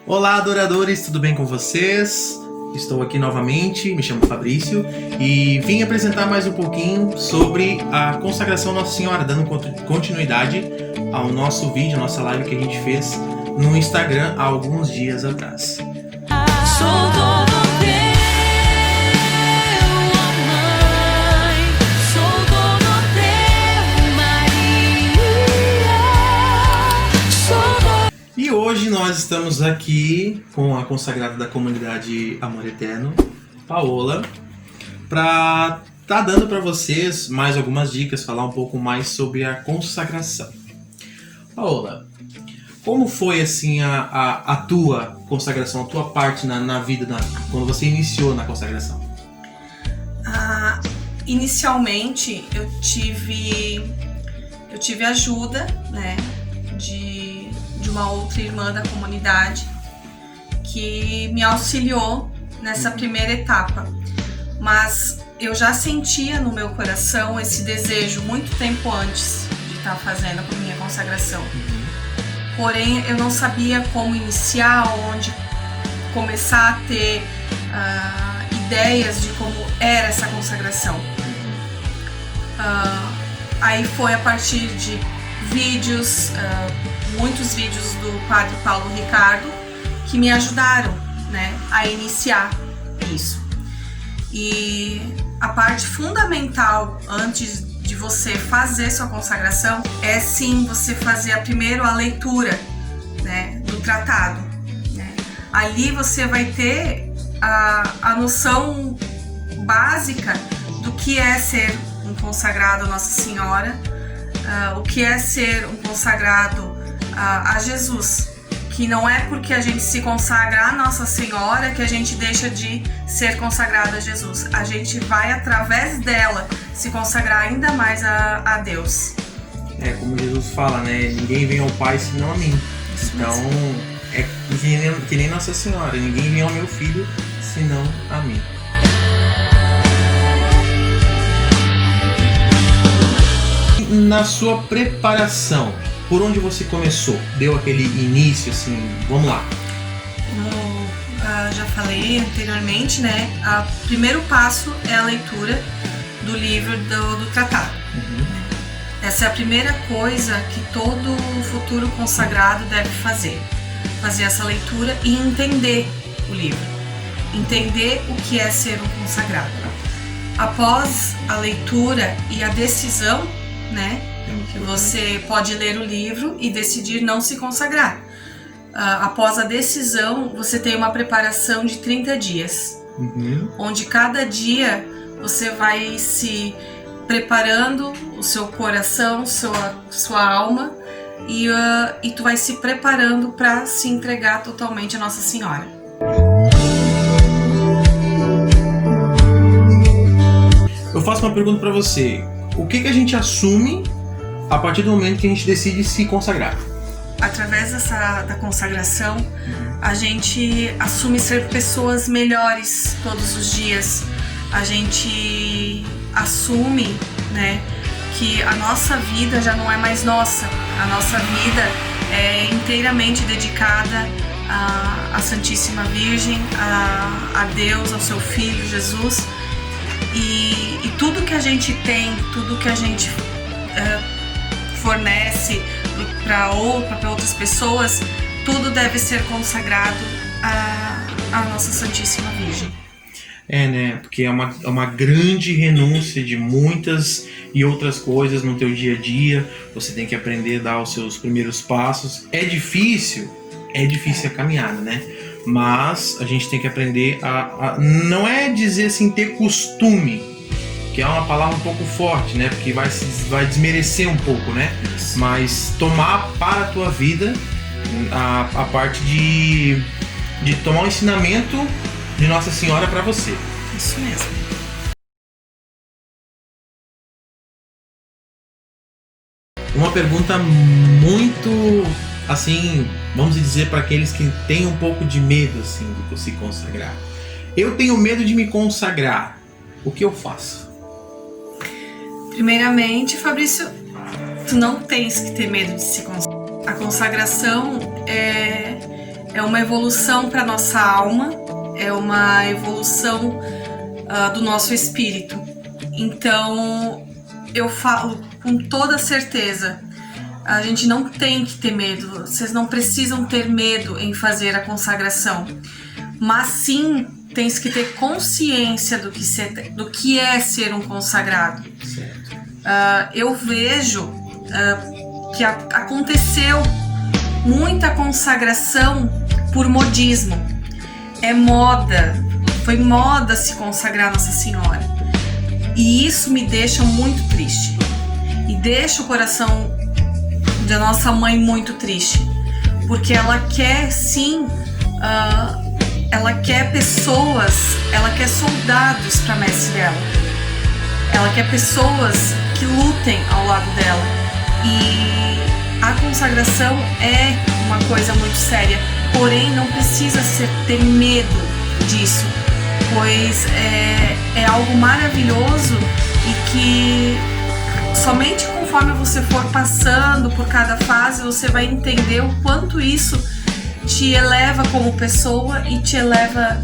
Olá, adoradores, tudo bem com vocês? Estou aqui novamente, me chamo Fabrício e vim apresentar mais um pouquinho sobre a consagração Nossa Senhora, dando continuidade ao nosso vídeo, a nossa live que a gente fez no Instagram há alguns dias atrás. Sou todo teu, ó Mãe, sou todo teu, Maria, sou todo... E hoje nós estamos aqui com a consagrada da comunidade Amor Eterno, Paola, para estar dando para vocês mais algumas dicas, falar um pouco mais sobre a consagração. Paola, como foi assim a tua consagração, a tua parte na vida, quando você iniciou na consagração? Inicialmente eu tive ajuda, né, de uma outra irmã da comunidade que me auxiliou nessa primeira etapa, mas eu já sentia no meu coração esse desejo muito tempo antes de estar fazendo a minha consagração. Porém, eu não sabia como iniciar, onde começar a ter ideias de como era essa consagração. Aí foi a partir de vídeos, muitos vídeos do Padre Paulo Ricardo, que me ajudaram, né, a iniciar isso. E a parte fundamental antes de você fazer sua consagração é sim você fazer primeiro a leitura, né, do tratado, né? Ali você vai ter a noção básica do que é ser um consagrado a Nossa Senhora, o que é ser um consagrado a Jesus, que não é porque a gente se consagra a Nossa Senhora que a gente deixa de ser consagrado a Jesus. A gente vai, através dela, se consagrar ainda mais a Deus. É, como Jesus fala, né? Ninguém vem ao Pai senão a mim. Então, é que nem Nossa Senhora. Ninguém vem ao meu filho senão a mim. Na sua preparação, por onde você começou? Deu aquele início, assim, vamos lá. Como já falei anteriormente, né? O primeiro passo é a leitura do livro do tratado. Essa é a primeira coisa que todo futuro consagrado deve fazer. Fazer essa leitura e entender o livro. Entender o que é ser um consagrado. Após a leitura e a decisão, né, você pode ler o livro e decidir não se consagrar. Após a decisão, você tem uma preparação de 30 dias, onde cada dia você vai se preparando o seu coração, sua alma, e tu vai se preparando para se entregar totalmente a Nossa Senhora. Eu faço uma pergunta para você. O que a gente assume a partir do momento que a gente decide se consagrar? Através da consagração, a gente assume ser pessoas melhores todos os dias. A gente assume, né, que a nossa vida já não é mais nossa. A nossa vida é inteiramente dedicada à Santíssima Virgem, a Deus, ao seu Filho Jesus. E tudo que a gente tem, tudo que a gente fornece para outras pessoas, tudo deve ser consagrado à Nossa Santíssima Virgem. É, né? Porque é uma grande renúncia de muitas e outras coisas no teu dia a dia. Você tem que aprender a dar os seus primeiros passos. É difícil a caminhada, né? Mas a gente tem que aprender não é dizer assim, ter costume, que é uma palavra um pouco forte, né? Porque vai desmerecer um pouco, né? Mas tomar para a tua vida a parte de tomar o ensinamento de Nossa Senhora para você. Isso mesmo. Uma pergunta muito, assim, vamos dizer, para aqueles que têm um pouco de medo, assim, de se consagrar. Eu tenho medo de me consagrar. O que eu faço? Primeiramente, Fabrício, tu não tens que ter medo de se consagrar. A consagração é é uma evolução para nossa alma, é uma evolução do nosso espírito. Então, eu falo com toda certeza, a gente não tem que ter medo, vocês não precisam ter medo em fazer a consagração, mas sim tem que ter consciência do que é ser um consagrado. Certo. Eu vejo que aconteceu muita consagração por modismo. É moda, foi moda se consagrar Nossa Senhora. E isso me deixa muito triste. E deixa o coração da nossa mãe muito triste. Porque ela quer sim, ela quer pessoas, ela quer soldados para a messe dela. Ela quer pessoas que lutem ao lado dela. E a consagração é uma coisa muito séria. Porém, não precisa ter medo disso, pois é algo maravilhoso e que somente conforme você for passando por cada fase, você vai entender o quanto isso te eleva como pessoa e te eleva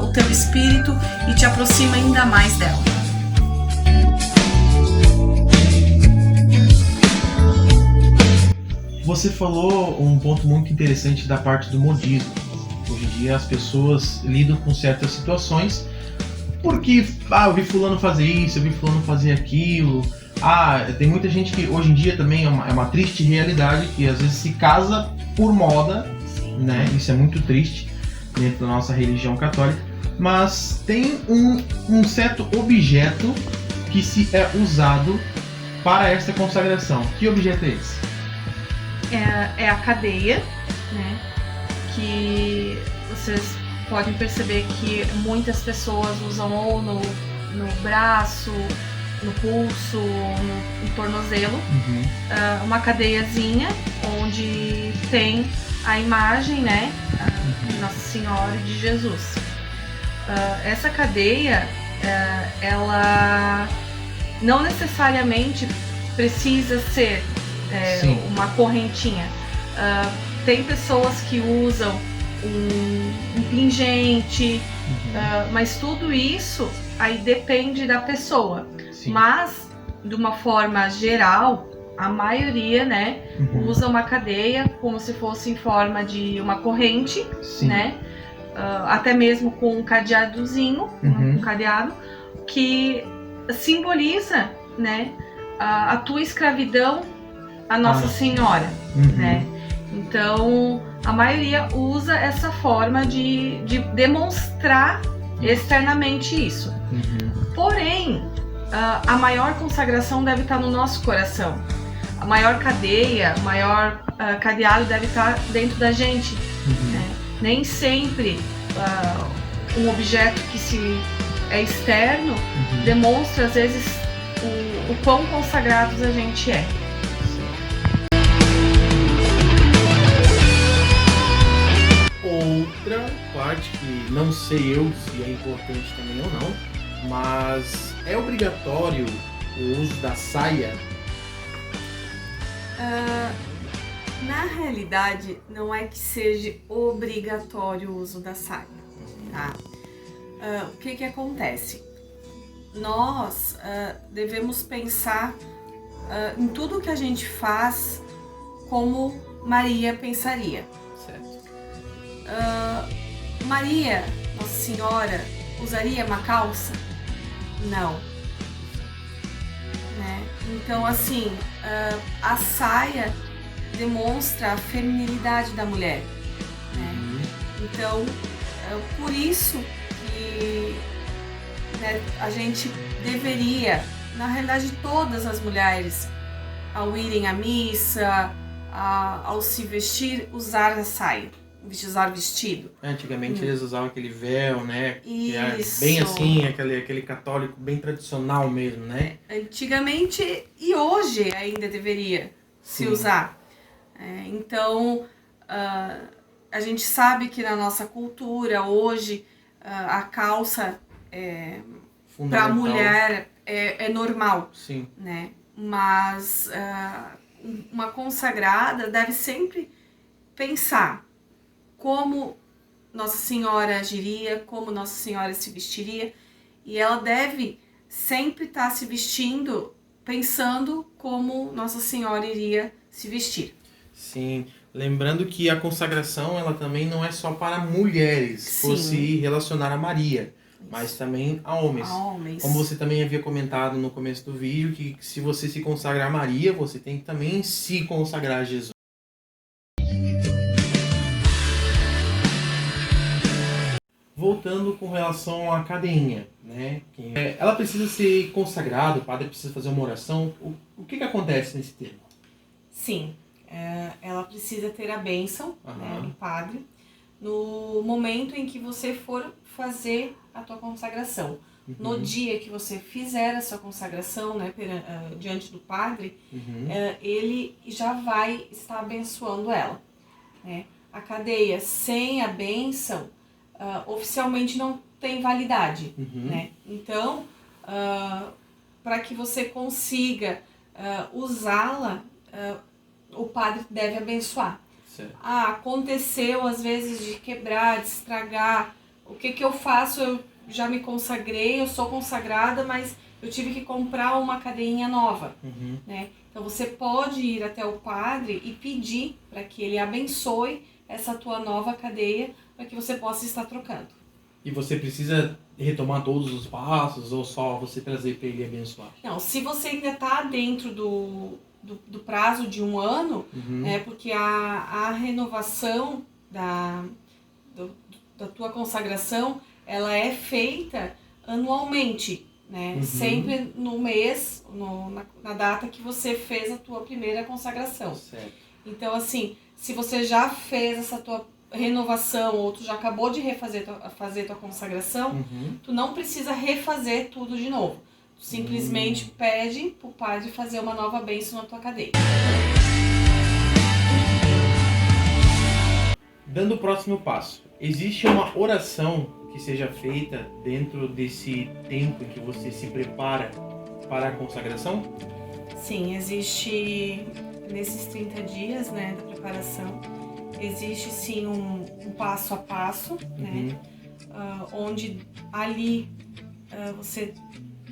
o teu espírito e te aproxima ainda mais dela. Você falou um ponto muito interessante da parte do modismo. Hoje em dia as pessoas lidam com certas situações porque, eu vi fulano fazer isso, eu vi fulano fazer aquilo. Tem muita gente que hoje em dia também é uma triste realidade, que às vezes se casa por moda, né? Isso é muito triste dentro da nossa religião católica. Mas tem um certo objeto que se é usado para esta consagração. Que objeto é esse? É a cadeia, né? Que vocês podem perceber que muitas pessoas usam ou no braço, no pulso, no tornozelo, uma cadeiazinha onde tem a imagem, né, de Nossa Senhora e de Jesus. Essa cadeia, ela não necessariamente precisa ser uma correntinha. Tem pessoas que usam um pingente, mas tudo isso aí depende da pessoa. Sim. Mas, de uma forma geral, a maioria, né, usa uma cadeia como se fosse em forma de uma corrente, Sim. né, até mesmo com um cadeadozinho, um cadeado, que simboliza, né, a tua escravidão a Nossa Senhora, né? Então, a maioria usa essa forma de demonstrar externamente isso. Porém, a maior consagração deve estar no nosso coração. A maior cadeia, o maior cadeado deve estar dentro da gente. Né? Nem sempre um objeto que é externo demonstra, às vezes, o quão consagrados a gente é. Outra parte que não sei eu se é importante também ou não, mas é obrigatório o uso da saia? Na realidade, não é que seja obrigatório o uso da saia, tá? O que acontece? Nós devemos pensar em tudo que a gente faz como Maria pensaria. Certo. Maria, Nossa Senhora, usaria uma calça? Não. Né? Então, assim, a saia demonstra a feminilidade da mulher. Né? Então, por isso que, né, a gente deveria, na realidade, todas as mulheres, ao irem à missa, ao se vestir, usar a saia. Usar vestido. Antigamente eles usavam aquele véu, né? Que era Isso. bem assim, aquele católico bem tradicional mesmo, né? Antigamente e hoje ainda deveria se usar. Então, a gente sabe que na nossa cultura hoje a calça para a mulher é normal. Sim. Né? Mas uma consagrada deve sempre pensar como Nossa Senhora agiria, como Nossa Senhora se vestiria, e ela deve sempre estar se vestindo pensando como Nossa Senhora iria se vestir. Sim, lembrando que a consagração ela também não é só para mulheres, se Sim. fosse relacionar a Maria, mas também a homens. A homens. Como você também havia comentado no começo do vídeo, que se você se consagrar a Maria, você tem que também se consagrar a Jesus. Voltando com relação à cadeinha, né? Ela precisa ser consagrada, o padre precisa fazer uma oração. O que acontece nesse termo? Sim, ela precisa ter a bênção, Aham. né, do padre, no momento em que você for fazer a tua consagração. No dia que você fizer a sua consagração, né, diante do padre, ele já vai estar abençoando ela, né? A cadeia sem a bênção, oficialmente não tem validade, né? Então, para que você consiga usá-la, o padre deve abençoar. Certo. Aconteceu às vezes de quebrar, de estragar. O que eu faço? Eu já me consagrei, eu sou consagrada, mas eu tive que comprar uma cadeinha nova, né? Então você pode ir até o padre e pedir para que ele abençoe essa tua nova cadeia, para que você possa estar trocando. E você precisa retomar todos os passos ou só você trazer para ele abençoar? Não, se você ainda está dentro do prazo de 1 ano, né, porque a renovação da tua consagração, ela é feita anualmente, né? Sempre no mês, na data que você fez a tua primeira consagração. Certo. Então, assim, se você já fez essa tua renovação ou tu já acabou de fazer tua consagração, tu não precisa refazer tudo de novo. Tu simplesmente pede pro padre fazer uma nova bênção na tua cadeia. Dando o próximo passo, existe uma oração que seja feita dentro desse tempo em que você se prepara para a consagração? Sim, existe nesses 30 dias, né, da preparação, existe sim um passo a passo, né, onde ali você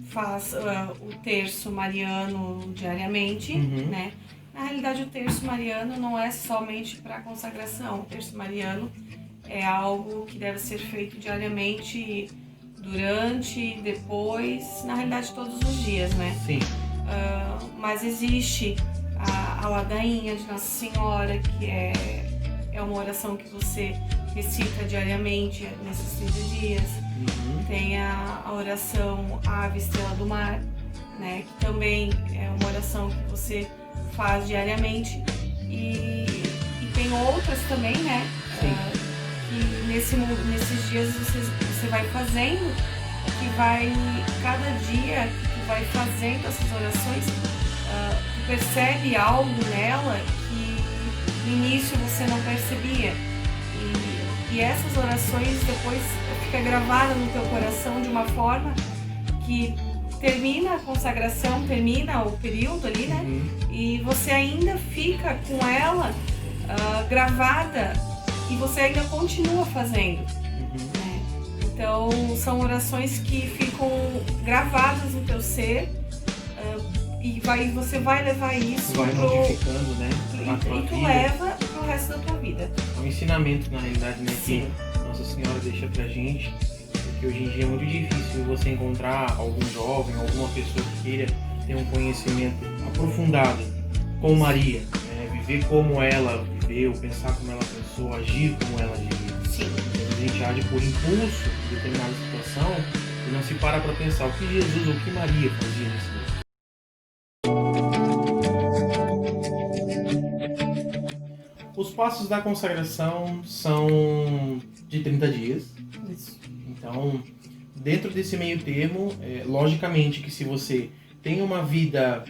faz o terço mariano diariamente, né. Na realidade, o terço mariano não é somente para a consagração. O terço mariano é algo que deve ser feito diariamente, durante, depois, na realidade todos os dias, né? Sim. Mas existe a ladainha de Nossa Senhora, que é uma oração que você recita diariamente nesses 30 dias. Tem a oração Ave Estrela do Mar, né? Que também é uma oração que você faz diariamente. E tem outras também, né? Que nesses dias você vai fazendo, que vai, cada dia que tu vai fazendo essas orações, tu percebe algo nela que no início você não percebia. E essas orações depois fica gravada no teu coração de uma forma que termina a consagração, termina o período ali, né? E você ainda fica com ela gravada e você ainda continua fazendo. Né? Então são orações que ficam gravadas no teu ser e você vai levar isso Vai modificando, né? A tua e tu vida. leva pro resto da tua vida. É um ensinamento, na realidade, né? Sim. Que Nossa Senhora deixa pra gente. Porque hoje em dia é muito difícil você encontrar algum jovem, alguma pessoa que queira ter um conhecimento aprofundado com Maria, né? Viver como ela viveu, pensar como ela pensou, agir como ela agiria. Sim. A gente age por impulso em determinada situação e não se para pensar o que Jesus ou o que Maria fazia nesse momento. Os passos da consagração são de 30 dias. Isso. Então, dentro desse meio termo, logicamente que se você tem uma vida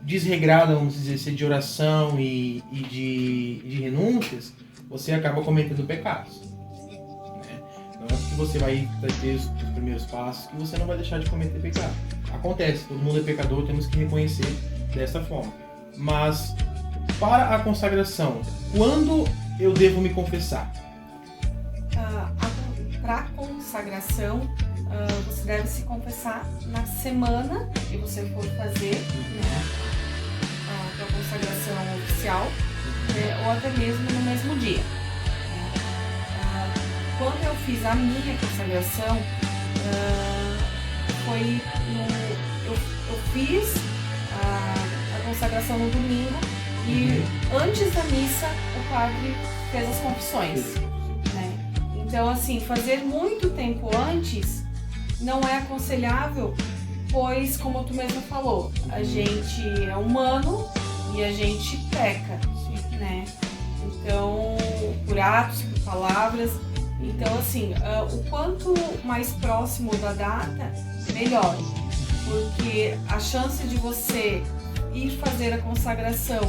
desregrada, vamos dizer assim, de oração e de renúncias, você acaba cometendo pecados. Né? Não é porque você vai ter os primeiros passos que você não vai deixar de cometer pecado. Acontece, todo mundo é pecador, temos que reconhecer dessa forma. Mas, para a consagração, quando eu devo me confessar? Para consagração, você deve se confessar na semana que você for fazer, né, a tua consagração oficial, né, ou até mesmo no mesmo dia. Quando eu fiz a minha consagração, eu fiz a consagração no domingo e antes da missa o padre fez as confissões, né? Então, assim, fazer muito tempo antes não é aconselhável, pois, como tu mesmo falou, a gente é humano e a gente peca, né? Então, por atos, por palavras. Então, assim, o quanto mais próximo da data, melhor. Porque a chance de você ir fazer a consagração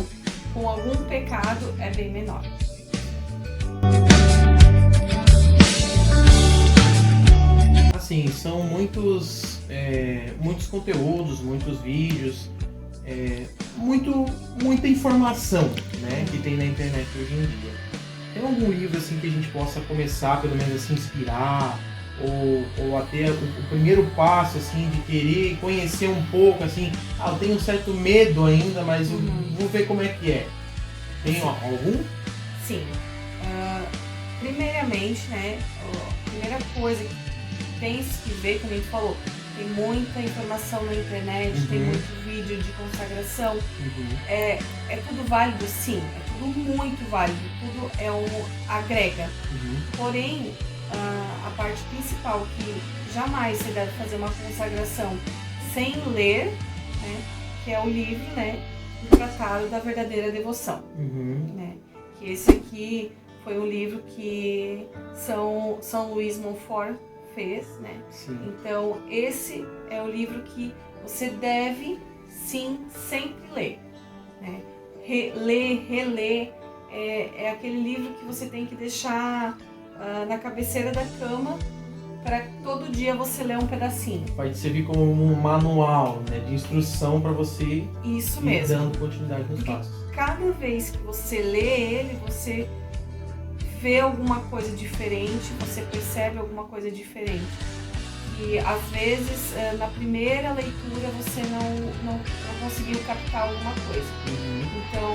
com algum pecado é bem menor. Assim, são muitos conteúdos, muitos vídeos, muita informação, né, que tem na internet hoje em dia. Tem algum livro assim que a gente possa começar, pelo menos, a se inspirar, ou até o primeiro passo assim de querer conhecer um pouco, assim, eu tenho um certo medo ainda, mas eu vou ver como é que é. Tem algum? Sim. Primeiramente, né, a primeira coisa que tem que ver, como a gente falou, tem muita informação na internet, tem muito vídeo de consagração. É tudo válido, sim, é tudo muito válido, tudo agrega. Porém, a parte principal que jamais você deve fazer uma consagração sem ler, né, que é o livro, né, do Tratado da Verdadeira Devoção. Né, que esse aqui foi um livro que São Luís Montfort fez, né? Sim. Então, esse é o livro que você deve, sim, sempre ler, né? Reler, é aquele livro que você tem que deixar na cabeceira da cama para todo dia você ler um pedacinho. Pode servir como um manual, né, de instrução para você Isso ir mesmo. dando continuidade nos passos. Cada vez que você lê ele, você vê alguma coisa diferente, você percebe alguma coisa diferente. E às vezes, na primeira leitura, você não conseguiu captar alguma coisa. Então,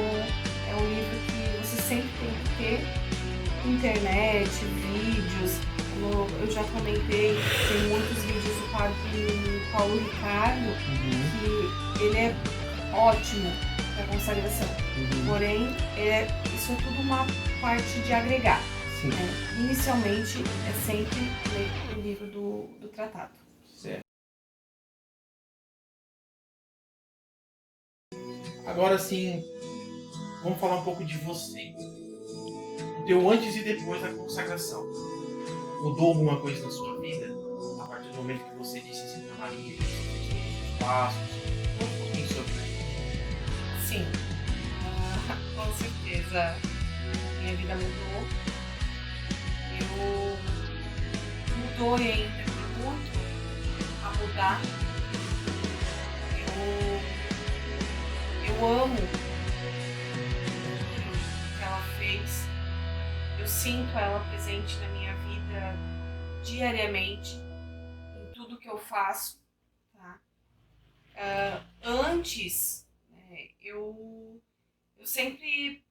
é um livro que você sempre tem que ter internet, vídeos. Como eu já comentei, tem muitos vídeos do padre Paulo Ricardo, que ele é ótimo para consagração. Porém, isso é tudo uma parte de agregar. Né? Inicialmente, é sempre ler o livro do tratado. Certo. Agora sim, vamos falar um pouco de você. O teu antes e depois da consagração. Mudou alguma coisa na sua vida? A partir do momento que você disse assim para Maria, que você fez todos os passos, conta um pouquinho sobre isso. Sim, com certeza minha vida mudou. Mudou e ainda tem muito a mudar. Eu amo o que ela fez. Eu sinto ela presente na minha vida diariamente, em tudo que eu faço. Tá? Antes, eu sempre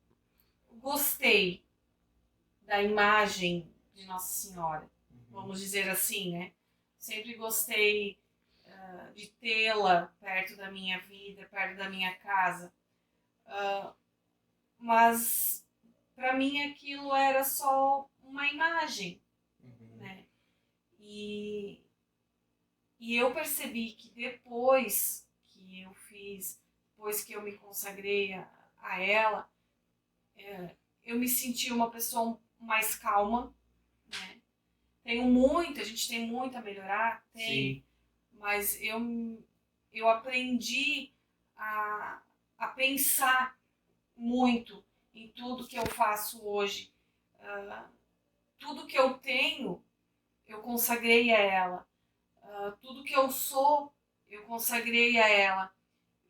gostei da imagem de Nossa Senhora, vamos dizer assim, né? Sempre gostei de tê-la perto da minha vida, perto da minha casa. Mas para mim aquilo era só uma imagem, né? E eu percebi que depois que eu me consagrei a ela, eu me senti uma pessoa mais calma, né? A gente tem muito a melhorar, Sim. Mas eu aprendi a pensar muito em tudo que eu faço hoje. Tudo que eu tenho, eu consagrei a ela. Tudo que eu sou, eu consagrei a ela.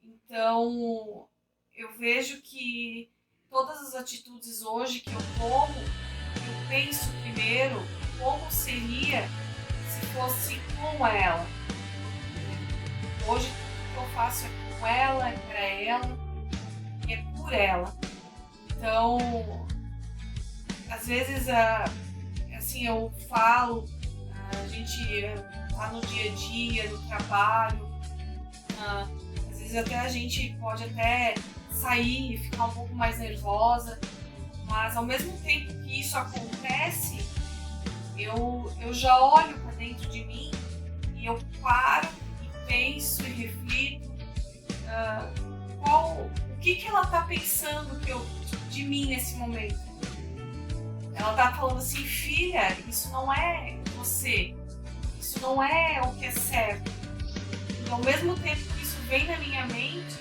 Então, eu vejo que todas as atitudes hoje que eu tomo, eu penso primeiro como seria se fosse com ela. Hoje tudo que eu faço é com ela, é para ela, é por ela. Então, às vezes, assim, eu falo, a gente tá no dia a dia, no trabalho, às vezes até a gente pode até sair e ficar um pouco mais nervosa, mas ao mesmo tempo que isso acontece, eu já olho para dentro de mim e eu paro e penso e reflito o que ela tá pensando de mim nesse momento. Ela tá falando assim, filha, isso não é você, isso não é o que é certo. E ao mesmo tempo que isso vem na minha mente,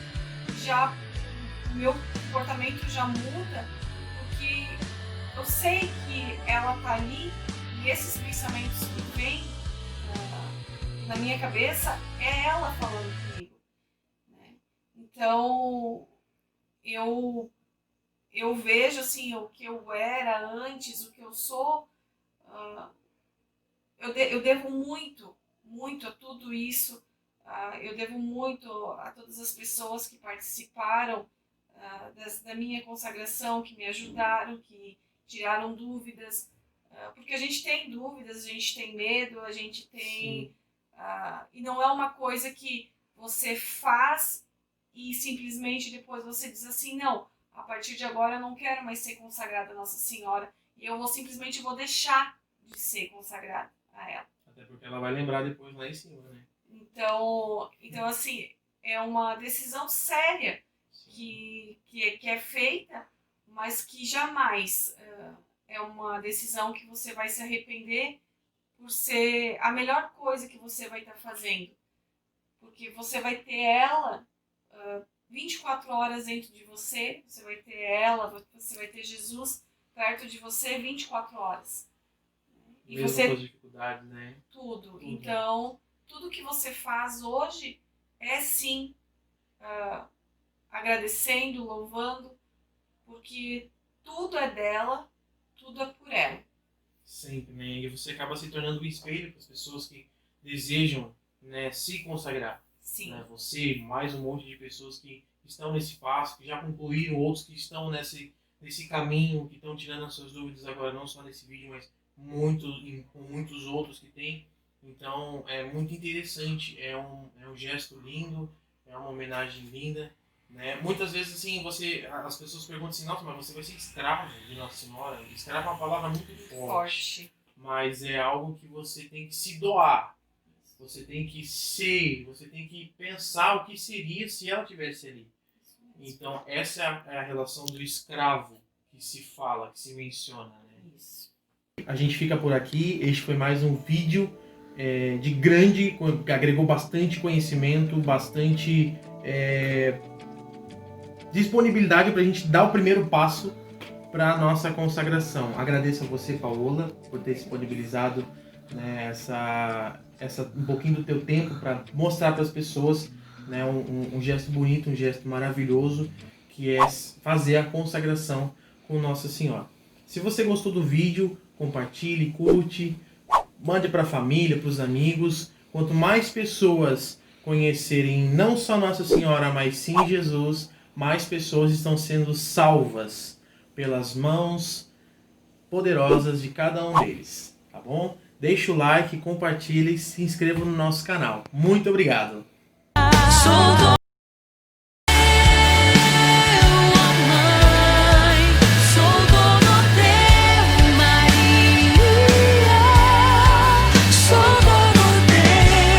já o meu comportamento já muda, porque eu sei que ela tá ali e esses pensamentos que vêm na minha cabeça é ela falando comigo, né? Então eu vejo assim o que eu era antes, o que eu sou, eu devo muito a tudo isso, eu devo muito a todas as pessoas que participaram da minha consagração, que me ajudaram, que tiraram dúvidas, porque a gente tem dúvidas, a gente tem medo, a gente tem... e não é uma coisa que você faz e simplesmente depois você diz assim, não, a partir de agora eu não quero mais ser consagrada a Nossa Senhora e eu simplesmente vou deixar de ser consagrada a ela. Até porque ela vai lembrar depois lá em cima, né? Então assim, é uma decisão séria que é feita, mas que jamais é uma decisão que você vai se arrepender por ser a melhor coisa que você vai estar fazendo. Porque você vai ter ela 24 horas dentro de você, você vai ter ela, você vai ter Jesus perto de você 24 horas. E mesmo você... com as dificuldades, né? Tudo. Então, tudo que você faz hoje é sim agradecendo, louvando, porque tudo é dela, tudo é por ela. Sempre, né? E você acaba se tornando um espelho para as pessoas que desejam, né, se consagrar. Sim. Né? Você, mais um monte de pessoas que estão nesse passo, que já concluíram, outros que estão nesse caminho, que estão tirando as suas dúvidas agora, não só nesse vídeo, mas com muitos outros que tem. Então, é muito interessante, é um gesto lindo, é uma homenagem linda. Né? Muitas vezes assim, as pessoas perguntam assim, nossa, mas você vai ser escravo de Nossa Senhora? Escravo é uma palavra muito forte. Mas é algo que você tem que se doar. Você tem que ser, você tem que pensar o que seria se ela estivesse ali. Então, essa é a relação do escravo que se fala, que se menciona. Né? Isso. A gente fica por aqui. Este foi mais um vídeo de grande, que agregou bastante conhecimento, bastante disponibilidade para a gente dar o primeiro passo para a nossa consagração. Agradeço a você, Paola, por ter disponibilizado, né, um pouquinho do teu tempo para mostrar para as pessoas, né, um gesto bonito, um gesto maravilhoso, que é fazer a consagração com Nossa Senhora. Se você gostou do vídeo, compartilhe, curte, mande para a família, para os amigos. Quanto mais pessoas conhecerem não só Nossa Senhora, mas sim Jesus, mais pessoas estão sendo salvas pelas mãos poderosas de cada um deles, tá bom? Deixa o like, compartilhe e se inscreva no nosso canal. Muito obrigado! Sou